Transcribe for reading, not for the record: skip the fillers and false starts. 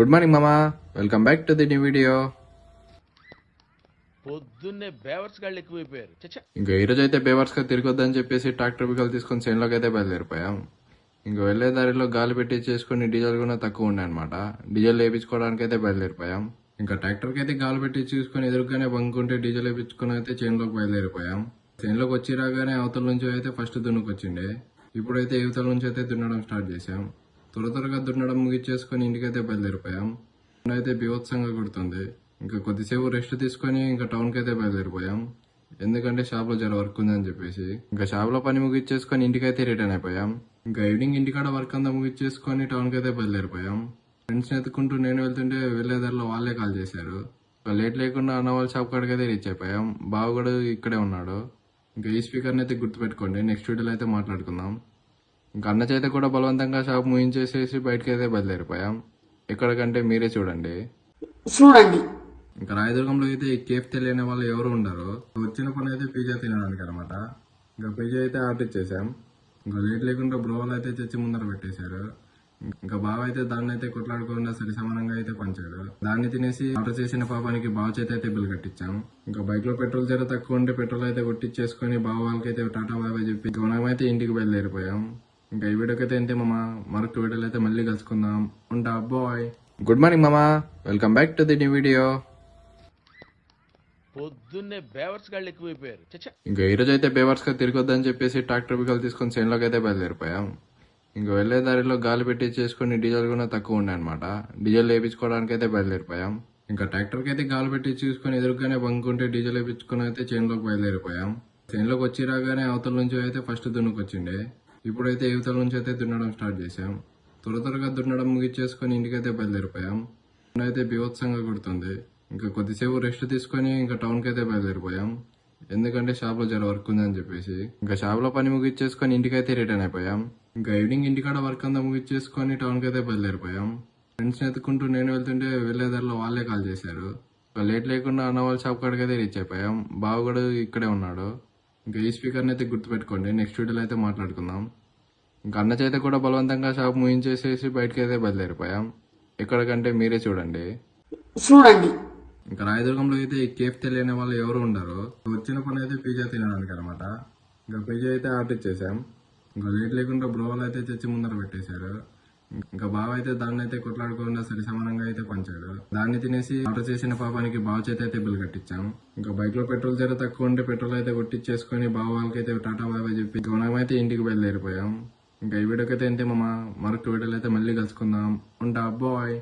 Good morning మామా, welcome back to the new video. పొద్దున్నే బేవర్స్ గాళ్ళు ఎక్కువైపోయారు. చచ్చా, ఇంకా ఈరోజు అయితే బేవర్స్ గా తిరగొద్దని చెప్పేసి ట్రాక్టర్ బికలు తీసుకొని చేనులోకి అయితే బయలుదేరిపోయాం. ఇంకా వెళ్లే దారిలో గాలి పెట్టి చేసుకుని డీజిల్ కూడా తక్కువ ఉండే అనమాట. డీజిల్ వేయించుకోవడానికి అయితే బయలుదేరిపోయాం. ఇంకా ట్రాక్టర్ కి అయితే గాలి పెట్టి చూసుకొని ఎదురుగానే బంకుంటే డీజిల్ వేయించుకుని అయితే చేనులోకి బయలుదేరిపోయాం. చేనులోకి వచ్చి రాగానే అవతల నుంచి అయితే ఫస్ట్ దున్నుకొచ్చిండే. ఇప్పుడైతే యువతల నుంచి అయితే దున్నడం స్టార్ట్ చేసాం. త్వరగా దున్నడం ముగిచ్చేసుకుని ఇంటికైతే బయలుదేరిపోయాం. అయితే బీభత్సంగా కొడుతుంది. ఇంకా కొద్దిసేపు రెస్ట్ తీసుకొని ఇంకా టౌన్కి అయితే బయలుదేరిపోయాం. ఎందుకంటే షాప్లో జర వర్క్ ఉందని చెప్పేసి ఇంకా షాప్లో పని ముగిచ్చేసుకొని ఇంటికైతే రిటర్న్ అయిపోయాం. ఇంకా ఈవినింగ్ ఇంటికాడ వర్క్ అంతా ముగిచ్చేసుకొని టౌన్కి అయితే బయలుదేరిపోయాం. ఫ్రెండ్స్ని ఎత్తుకుంటూ నేను వెళ్తుంటే వెళ్లేదారిలో వాళ్ళే కాల్ చేశారు. ఇంకా లేట్ లేకుండా అన్న వాళ్ళ షాప్ కాడికి అయితే రీచ్ అయిపోయాం. బావ కూడా ఇక్కడే ఉన్నాడు. ఇంకా ఈ స్పీకర్ని అయితే గుర్తుపెట్టుకోండి, నెక్స్ట్ వీడియోలో అయితే మాట్లాడుకుందాం. ఇంకా అన్న చేత కూడా బలవంతంగా షాప్ ముగించేసేసి బయటకి అయితే బయలుదేరిపోయాం. ఎక్కడికంటే మీరే చూడండి. ఇంకా రాయదుర్గంలో అయితే ఈ కేఫ్ తెలియని వాళ్ళు ఎవరు ఉండరు. వచ్చిన పని అయితే పిజ్జా తినడానికి అనమాట. ఇంకా పిజ్జా అయితే ఆర్డర్ ఇచ్చేసాం. ఇంకా లేట్ లేకుండా బ్రోవల్ అయితే తెచ్చి ముందర పెట్టేశారు. ఇంకా బావ అయితే దాన్ని అయితే కొట్లాడుకోకుండా సరి సమానంగా అయితే పంచాడు. దాన్ని తినేసి ఆర్డర్ చేసిన పాపానికి బావ చేత అయితే బిల్ కట్టించాం. ఇంకా బైక్ లో పెట్రోల్ జర తక్కువ ఉంటే పెట్రోల్ అయితే కొట్టించేసుకుని బావ వాళ్ళకైతే టాటా బాబాయ్ చెప్పి మనమైతే ఇంటికి బయలుదేరిపోయాం. ఇంకా ఈ వీడియోకి అయితే అంతే మామా, మరొక వీడియోలో అయితే మళ్ళీ కలుసుకుందాం. ఉంటా బాయ్. గుడ్ మార్నింగ్ మామా, welcome back to the new video. పొద్దున్నే బేవర్స్ గాళ్ళు ఎక్కువైపోయారు. చచ్చా, ఇంకా ఈరోజు అయితే బేవర్స్ గా తిరగొద్దని చెప్పేసి ట్రాక్టర్ బికలు తీసుకొని చేనులోకి అయితే బయలుదేరిపోయాం. ఇంకా వెళ్లే దారిలో గాలి పెట్టి చేసుకుని డీజిల్ కూడా తక్కువ ఉండే అనమాట. డీజిల్ వేయించుకోవడానికి అయితే బయలుదేరిపోయాం. ఇంకా ట్రాక్టర్ కి అయితే గాలి పెట్టి చూసుకొని ఎదురుగానే బంకుంటే డీజిల్ వేయించుకుని అయితే చేనులోకి బయలుదేరిపోయాం. చేనులోకి వచ్చి రాగానే అవతల నుంచి అయితే ఫస్ట్ దున్నుకొచ్చిండే. ఇప్పుడైతే యువతల నుంచి అయితే దున్నడం స్టార్ట్ చేసాం. త్వరగా దున్నడం ముగిచ్చేసుకుని ఇంటికైతే బయలుదేరిపోయాం. అయితే బీభత్సంగా కొడుతుంది. ఇంకా కొద్దిసేపు రెస్ట్ తీసుకొని ఇంకా టౌన్కి అయితే బయలుదేరిపోయాం. ఎందుకంటే షాప్లో జర వర్క్ ఉందని చెప్పేసి ఇంకా షాప్లో పని ముగిచ్చేసుకొని ఇంటికైతే రిటర్న్ అయిపోయాం. ఇంకా ఈవినింగ్ ఇంటికాడ వర్క్ అంతా ముగిచ్చేసుకొని టౌన్కి అయితే బయలుదేరిపోయాం. ఫ్రెండ్స్ని ఎత్తుకుంటూ నేను వెళ్తుంటే వెళ్లేదారిలో వాళ్ళే కాల్ చేశారు. ఇంకా లేట్ లేకుండా అన్న వాళ్ళ షాప్ కాడికి అయితే రీచ్ అయిపోయాం. బావ కూడా ఇక్కడే ఉన్నాడు. ఇంకా ఈ స్పీకర్ని అయితే గుర్తుపెట్టుకోండి, నెక్స్ట్ వీడియోలో అయితే మాట్లాడుకుందాం. ఇంకా అన్న చేత కూడా బలవంతంగా షాప్ ముగించేసేసి బయటకి అయితే బయలుదేరిపోయాం. ఎక్కడికంటే మీరే చూడండి. ఇంకా రాయదుర్గంలో అయితే ఈ కేఫ్ తెలియని వాళ్ళు ఎవరు ఉండరు. వచ్చిన పని అయితే పిజ్జా తినడానికి అనమాట. ఇంకా పిజ్జా అయితే ఆర్డర్ ఇచ్చేసాం. ఇంకా లేట్ లేకుండా బ్రోవల్ అయితే తెచ్చి ముందర పెట్టేశారు. ఇంకా బావ అయితే దాన్ని అయితే కొట్లాడుకోకుండా సరి సమానంగా అయితే పంచాడు. దాన్ని తినేసి ఆర్డర్ చేసిన పాపానికి బావ చేత అయితే బిల్ కట్టించాం. ఇంకా బైక్ లో పెట్రోల్ జర తక్కువ ఉంటే పెట్రోల్ అయితే కొట్టించేసుకుని బావ వాళ్ళకైతే టాటా బాబాయ్ చెప్పి మనమైతే ఇంటికి బయలుదేరిపోయాం. ఇంకా ఈ వీడియోకి అయితే అంతే మామా, మరొక వీడియోలో అయితే మళ్ళీ కలుసుకుందాం. ఉంటా బాయ్.